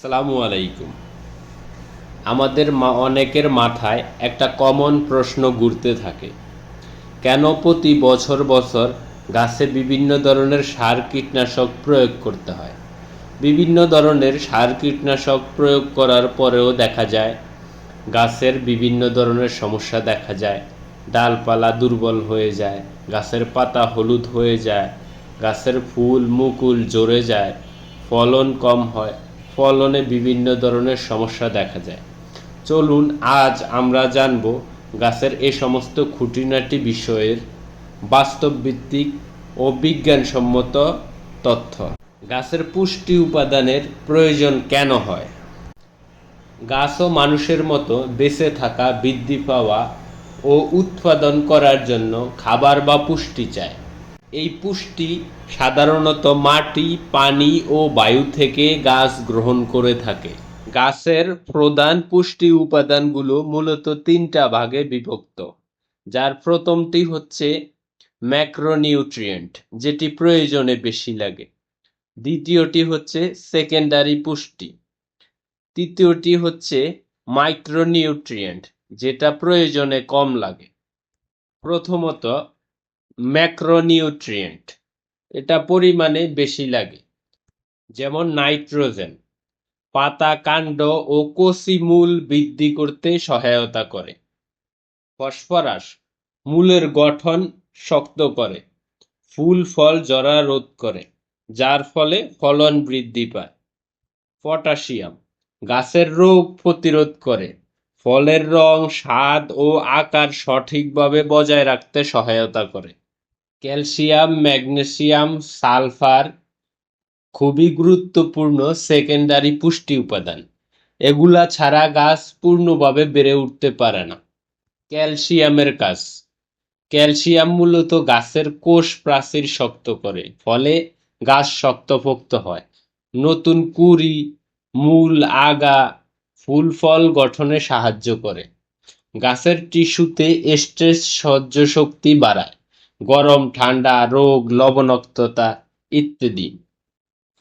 আসসালামু আলাইকুম। আমাদের অনেকের মাথায় একটা কমন প্রশ্ন ঘুরতে থাকে, কেন প্রতি বছর বছর গাছে বিভিন্ন ধরনের সার কীটনাশক প্রয়োগ করতে হয়। বিভিন্ন ধরনের সার কীটনাশক প্রয়োগ করার পরেও দেখা যায় গাছের বিভিন্ন ধরনের সমস্যা দেখা যায়। ডালপালা দুর্বল হয়ে যায়, গাছের পাতা হলুদ হয়ে যায়, গাছের ফুল মুকুল ঝরে যায়, ফলন কম হয়, ফলনে বিভিন্ন ধরনের সমস্যা দেখা যায়। চলুন আজ আমরা জানব গাছের এই সমস্ত খুঁটিনাটি বিষয়ের বাস্তবভিত্তিক ও বিজ্ঞানসম্মত তথ্য। গাছের পুষ্টি উপাদানের প্রয়োজন কেন হয়? গাছও মানুষের মতো বেঁচে থাকা, বৃদ্ধি পাওয়া ও উৎপাদন করার জন্য খাবার বা পুষ্টি চায়। এই পুষ্টি সাধারণত মাটি, পানি ও বায়ু থেকে গাছ গ্রহণ করে থাকে। গাছের প্রধান পুষ্টি উপাদানগুলো মূলত তিনটা ভাগে বিভক্ত, যার প্রথমটি হচ্ছে ম্যাক্রোনিউট্রিয়েন্ট, যেটি প্রয়োজনে বেশি লাগে। দ্বিতীয়টি হচ্ছে সেকেন্ডারি পুষ্টি। তৃতীয়টি হচ্ছে মাইক্রোনিউট্রিয়েন্ট, যেটা প্রয়োজনে কম লাগে। প্রথমত ম্যাক্রোনিউট্রিয়েন্ট, এটা পরিমাণে বেশি লাগে, যেমন নাইট্রোজেন পাতা, কাণ্ড ও কচি মূল বৃদ্ধি করতে সহায়তা করে। ফসফরাস মূলের গঠন শক্ত করে, ফুল ফল ঝরা রোধ করে, যার ফলে ফলন বৃদ্ধি পায়। পটাশিয়াম গাছের রোগ প্রতিরোধ করে, ফলের রং, স্বাদ ও আকার সঠিকভাবে বজায় রাখতে সহায়তা করে। ক্যালসিয়াম, ম্যাগনেসিয়াম, সালফার খুবই গুরুত্বপূর্ণ সেকেন্ডারি পুষ্টি উপাদান। এগুলা ছাড়া গাছ পূর্ণভাবে বেড়ে উঠতে পারে না। ক্যালসিয়ামের কাজ, ক্যালসিয়াম মূলত গাছের কোষ প্রাচীর শক্ত করে, ফলে গাছ শক্তপোক্ত হয়। নতুন কুঁড়ি, মূল, আগা, ফুল ফল গঠনে সাহায্য করে। গাছের টিস্যুতে স্ট্রেস সহ্য শক্তি বাড়ায়, গরম, ঠান্ডা, রোগ, লবণাক্ততা ইত্যাদি।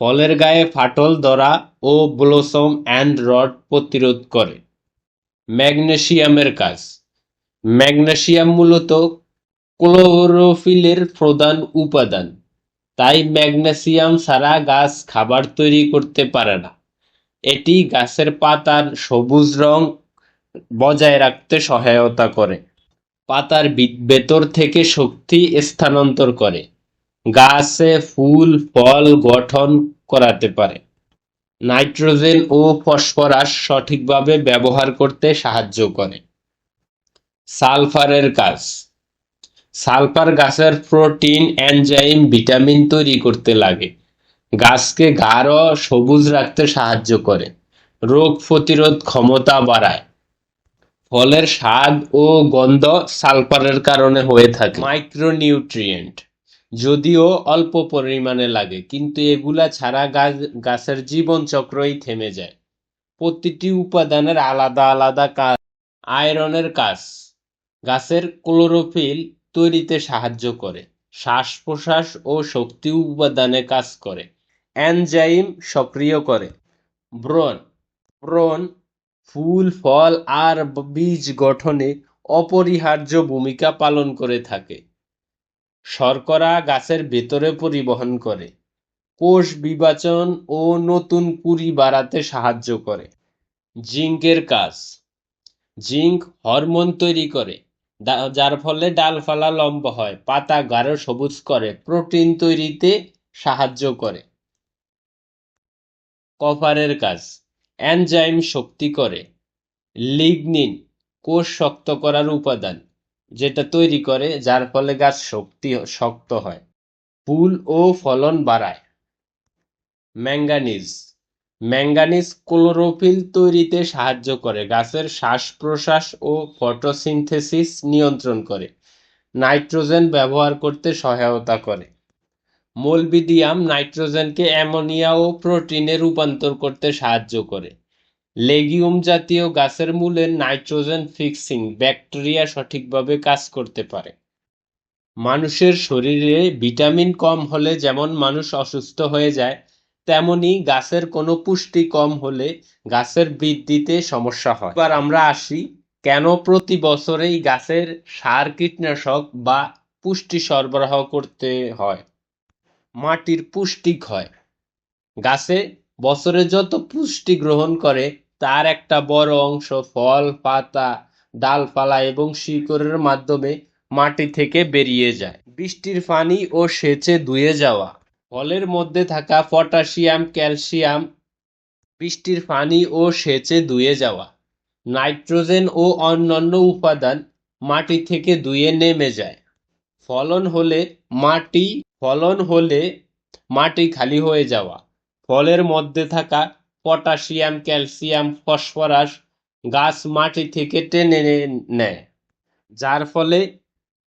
ফলের গায়ে ফাটল ধরা ও ব্লসম অ্যান্ড রড প্রতিরোধ করে। ম্যাগনেসিয়ামের কাজ, ম্যাগনেসিয়াম মূলত ক্লোরোফিলের প্রধান উপাদান, তাই ম্যাগনেসিয়াম ছাড়া গাছ খাবার তৈরি করতে পারে না। এটি গাছের পাতার সবুজ রং বজায় রাখতে সহায়তা করে। পাতার ভেতর থেকে শক্তি স্থানান্তর করে, গাছে ফুল ফল গঠন করাতে পারে। নাইট্রোজেন ও ফসফরাস সঠিকভাবে ব্যবহার করতে সাহায্য করে। সালফারের কাজ, সালফার গাছের প্রোটিন, এনজাইম, ভিটামিন তৈরি করতে লাগে, গাছকে গাঢ় সবুজ রাখতে সাহায্য করে, রোগ প্রতিরোধ ক্ষমতা বাড়ায়। ফলের স্বাদ ও গন্ধ সালফারের কারণে হয়ে থাকে। মাইক্রোনিউট্রিয়েন্ট যদিও অল্প পরিমাণে লাগে, কিন্তু এগুলা ছাড়া গাছের জীবন চক্রই থেমে যায়। প্রতিটি উপাদানের আলাদা আলাদা কাজ। আয়রনের কাজ, গাছের ক্লোরোফিল তৈরিতে সাহায্য করে, শ্বাস প্রশ্বাস ও শক্তি উপাদানে কাজ করে, এনজাইম সক্রিয় করে। ব্রণ, ব্রণ ফুল ফল আর বীজ গঠনে অপরিহার্য ভূমিকা পালন করে থাকে। শর্করা গাছের ভেতরে পরিবহন করে, কোষ বিভাজন ও নতুন কুঁড়ি বাড়াতে সাহায্য করে। জিঙ্কের কাজ, জিঙ্ক হরমোন তৈরি করে, যার ফলে ডালপালা লম্বা হয়, পাতা গাঢ় সবুজ করে, প্রোটিন তৈরিতে সাহায্য করে। কপারের কাজ, এনজাইম শক্তি করে, লিগনিন কোষ শক্ত করার উপাদান, যেটা তৈরি করে, যার ফলে গাছ শক্ত হয়, ফুল ও ফলন বাড়ায়। ম্যাঙ্গানিজ, ম্যাঙ্গানিজ ক্লোরোফিল তৈরিতে সাহায্য করে, গাছের শ্বাস প্রশ্বাস ও ফটোসিনথেসিস নিয়ন্ত্রণ করে, নাইট্রোজেন ব্যবহার করতে সহায়তা করে। মোলবিডিয়াম নাইট্রোজেনকে অ্যামোনিয়া ও প্রোটিনে রূপান্তর করতে সাহায্য করে। লেগিউম জাতীয় গাছের মূলে নাইট্রোজেন ফিক্সিং ব্যাকটেরিয়া সঠিকভাবে কাজ করতে পারে। মানুষের শরীরে ভিটামিন কম হলে যেমন মানুষ অসুস্থ হয়ে যায়, তেমনি গাছের কোনো পুষ্টি কম হলে গাছের বৃদ্ধিতে সমস্যা হয়। এবার আমরা আসি কেন প্রতি বছরেই গাছের সার কীটনাশক বা পুষ্টি সরবরাহ করতে হয়। মাটির পুষ্টি ক্ষয়। গাছে বছরে যত পুষ্টি গ্রহণ করে তার একটা বড় অংশ ফল, পাতা, ডালপালা এবং শিকড়ের মাধ্যমে মাটি থেকে বেরিয়ে যায়। বৃষ্টির পানি ও সেচে ধুয়ে যাওয়া। ফলের মধ্যে থাকা পটাশিয়াম, ক্যালসিয়াম বৃষ্টির পানি ও সেচে ধুয়ে যাওয়া। নাইট্রোজেন ও অন্যান্য উপাদান মাটি থেকে ধুয়ে নেমে যায়। ফলন হলে মাটি ফলন হলে মাটি খালি হয়ে যাওয়া। ফলের মধ্যে থাকা পটাশিয়াম, ক্যালসিয়াম, ফসফরাস গাছ মাটি থেকে টেনে নেয়, যার ফলে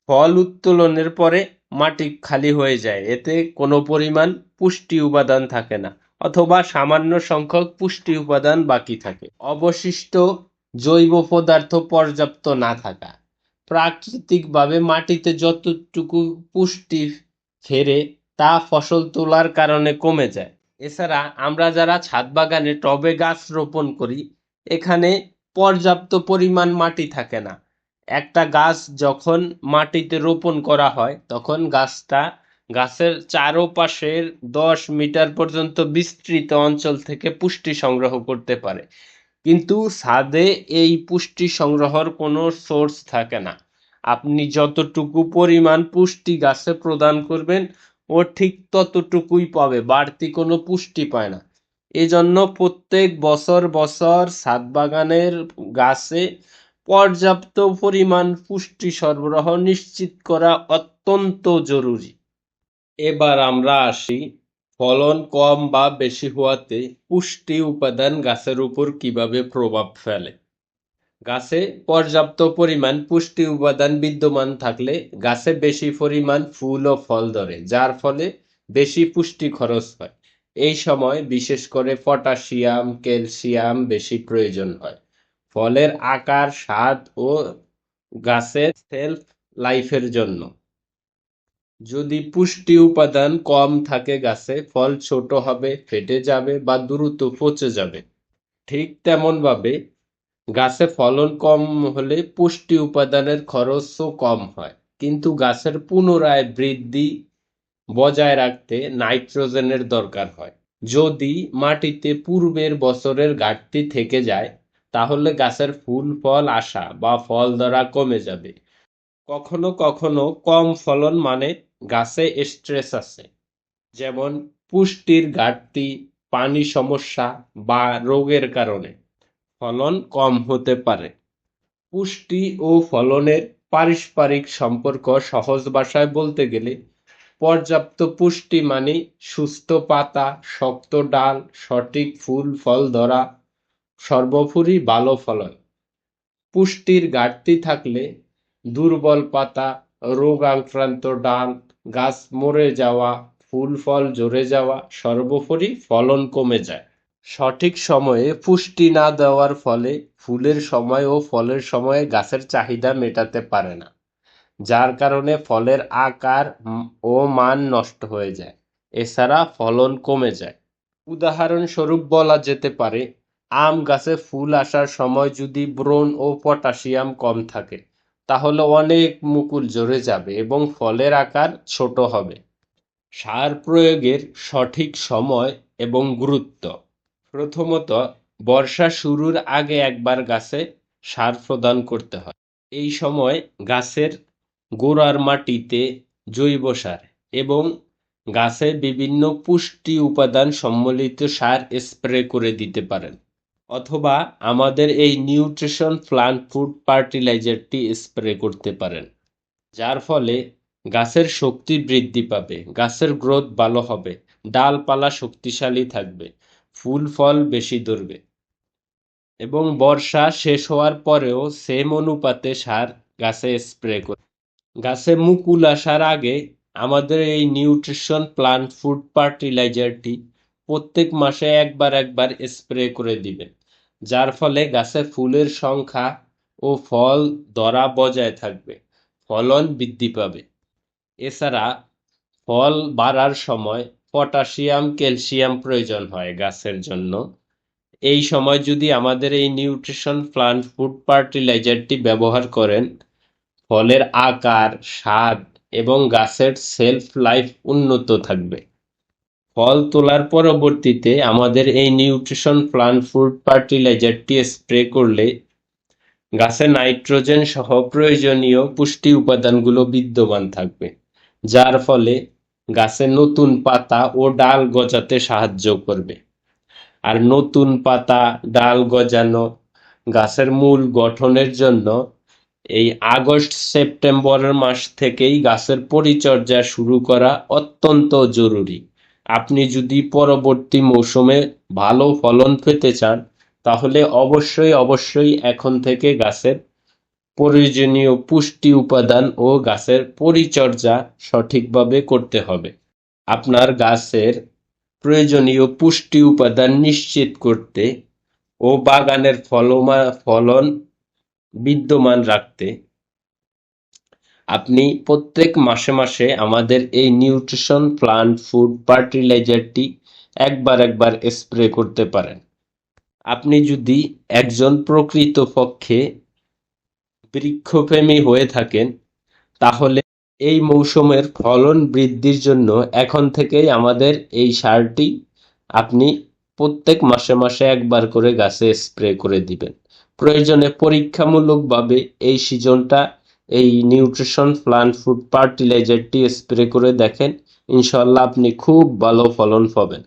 ফল উত্তোলনের পরে মাটি খালি হয়ে যায়। এতে কোনো পরিমাণ পুষ্টি উপাদান থাকে না অথবা সামান্য সংখ্যক পুষ্টি উপাদান বাকি থাকে। অবশিষ্ট জৈব পদার্থ পর্যাপ্ত না থাকা। প্রাকৃতিকভাবে মাটিতে যতটুকু পুষ্টি ফেরে তা ফসল তোলার কারণে কমে যায়। এছাড়া আমরা যারা ছাদ বাগানে টবে গাছ রোপণ করি, এখানে পর্যাপ্ত পরিমাণ মাটি থাকে না। একটা গাছ যখন মাটিতে রোপণ করা হয় তখন গাছের চারপাশের 10 মিটার পর্যন্ত বিস্তৃত অঞ্চল থেকে পুষ্টি সংগ্রহ করতে পারে, কিন্তু ছাদে এই পুষ্টি সংগ্রহের কোনো সোর্স থাকে না। আপনি যতটুকু পরিমাণ পুষ্টি গাছে প্রদান করবেন ও ঠিক ততটুকুই পাবে, বাড়তি কোনো পুষ্টি পায় না। এজন্য প্রত্যেক বছর ছাদ বাগানের গাছে পর্যাপ্ত পরিমাণ পুষ্টি সরবরাহ নিশ্চিত করা অত্যন্ত জরুরি। এবার আমরা আসি ফলন কম বা বেশি হওয়াতে পুষ্টি উপাদান গাছের উপর কিভাবে প্রভাব ফেলে। গাছে পর্যাপ্ত পরিমাণ পুষ্টি উপাদান বিদ্যমান থাকলে গাছে বেশি পরিমাণ ফুল ও ফল ধরে, যার ফলে বেশি পুষ্টি খরচ হয়। এই সময় বিশেষ করে পটাশিয়াম, ক্যালসিয়াম বেশি প্রয়োজন হয় ফলের আকার, স্বাদ ও গাছের সেলফ লাইফের জন্য। যদি পুষ্টি উপাদান কম থাকে গাছে ফল ছোট হবে, ফেটে যাবে বা দ্রুত পচে যাবে। ঠিক তেমনভাবে গাছে ফলন কম হলে পুষ্টি উপাদানের খরচও কম হয়, কিন্তু গাছের পুনরায় বৃদ্ধি বজায় রাখতে নাইট্রোজেনের দরকার হয়। যদি মাটিতে পূর্বের বছরের ঘাটতি থেকে যায় তাহলে গাছের ফুল ফল আসা বা ফল ধরা কমে যাবে। কখনো কখনো কম ফলন মানে গাছে স্ট্রেস আছে, যেমন পুষ্টির ঘাটতি, পানি সমস্যা বা রোগের কারণে ফলন কম হতে পারে। পুষ্টি ও ফলনের পারস্পরিক সম্পর্ক সহজ ভাষায় বলতে গেলে পর্যাপ্ত পুষ্টি মানে সুস্থ পাতা, শক্ত ডাল, সঠিক ফুল ফল ধরা, সর্বোপরি ভালো ফলন। পুষ্টির ঘাটতি থাকলে দুর্বল পাতা, রোগ আক্রান্ত ডাল, গাছ মরে যাওয়া, ফুল ফল ঝরে যাওয়া, সর্বোপরি ফলন কমে যায়। সঠিক সময়ে পুষ্টি না দেওয়ার ফলে ফুলের সময় ও ফলের সময়ে গাছের চাহিদা মেটাতে পারে না, যার কারণে ফলের আকার ও মান নষ্ট হয়ে যায়। এছাড়া ফলন কমে যায়। উদাহরণস্বরূপ বলা যেতে পারে, আম গাছে ফুল আসার সময় যদি বোরন ও পটাশিয়াম কম থাকে তাহলে অনেক মুকুল ঝরে যাবে এবং ফলের আকার ছোট হবে। সার প্রয়োগের সঠিক সময় এবং গুরুত্ব। প্রথমত, বর্ষা শুরুর আগে একবার গাছে সার প্রদান করতে হয়। এই সময় গাছের গোড়ার মাটিতে জৈব সার এবং গাছে বিভিন্ন পুষ্টি উপাদান সম্মিলিত সার স্প্রে করে দিতে পারেন, অথবা আমাদের এই নিউট্রিশন প্লান্ট ফুড ফার্টিলাইজারটি স্প্রে করতে পারেন, যার ফলে গাছের শক্তি বৃদ্ধি পাবে, গাছের গ্রোথ ভালো হবে, ডালপালা শক্তিশালী থাকবে, ফুল ফল বেশি ধরবে। এবং বর্ষা শেষ হওয়ার পরেও সেম অনুপাতে সার গাছে স্প্রে করে। গাছে মুকুল আসার আগে আমাদের এই নিউট্রিশন প্লান্ট ফুড ফার্টিলাইজারটি প্রত্যেক মাসে একবার স্প্রে করে দিবেন, যার ফলে গাছে ফুলের সংখ্যা ও ফল ধরা বজায় থাকবে, ফলন বৃদ্ধি পাবে। এছাড়া ফল বাড়ার সময় পটাশিয়াম, ক্যালসিয়াম প্রয়োজন হয় গাছের জন্য। এই সময় যদি আমাদের এই নিউট্রিশন প্লান্ট ফুড ফার্টিলাইজারটি ব্যবহার করেন, ফলের আকার, স্বাদ এবং গাছের সেলফ লাইফ উন্নত থাকবে। ফল তোলার পরবর্তীতে আমাদের এই নিউট্রিশন প্লান্ট ফুড ফার্টিলাইজারটি স্প্রে করলে গাছে নাইট্রোজেন সহ প্রয়োজনীয় পুষ্টি উপাদানগুলো বিদ্যমান থাকবে, যার ফলে গাছে নতুন পাতা ও ডাল গজাতে সাহায্য করবে। আর নতুন পাতা, ডাল গজানো, গাছের মূল গঠনের জন্য এই আগস্ট-সেপ্টেম্বরের মাস থেকেই গাছের পরিচর্যা শুরু করা অত্যন্ত জরুরি। আপনি যদি পরবর্তী মৌসুমে ভালো ফলন পেতে চান, তাহলে অবশ্যই এখন থেকে গাছের প্রয়োজনীয় পুষ্টি উপাদান ও গাছের পরিচর্যা সঠিকভাবে করতে হবে। আপনার গাছের প্রয়োজনীয় পুষ্টি উপাদান নিশ্চিত করতে ও বাগানের ফলন বিদ্যমান রাখতে আপনি প্রত্যেক মাসে আমাদের এই নিউট্রিশন প্লান্ট ফুড ফার্টিলাইজারটি একবার স্প্রে করতে পারেন। আপনি যদি একজন প্রকৃতপক্ষে বৃক্ষপ্রেমী হয়ে থাকেন, তাহলে এই মৌসুমের ফলন বৃদ্ধির জন্য এখন থেকেই আমাদের এই সারটি আপনি প্রত্যেক মাসে একবার করে গাছে স্প্রে করে দিবেন। প্রয়োজনে পরীক্ষামূলকভাবে এই সিজনটা এই নিউট্রিশন প্লান্ট ফুড ফার্টিলাইজারটি স্প্রে করে দেখেন, ইনশাল্লাহ আপনি খুব ভালো ফলন পাবেন।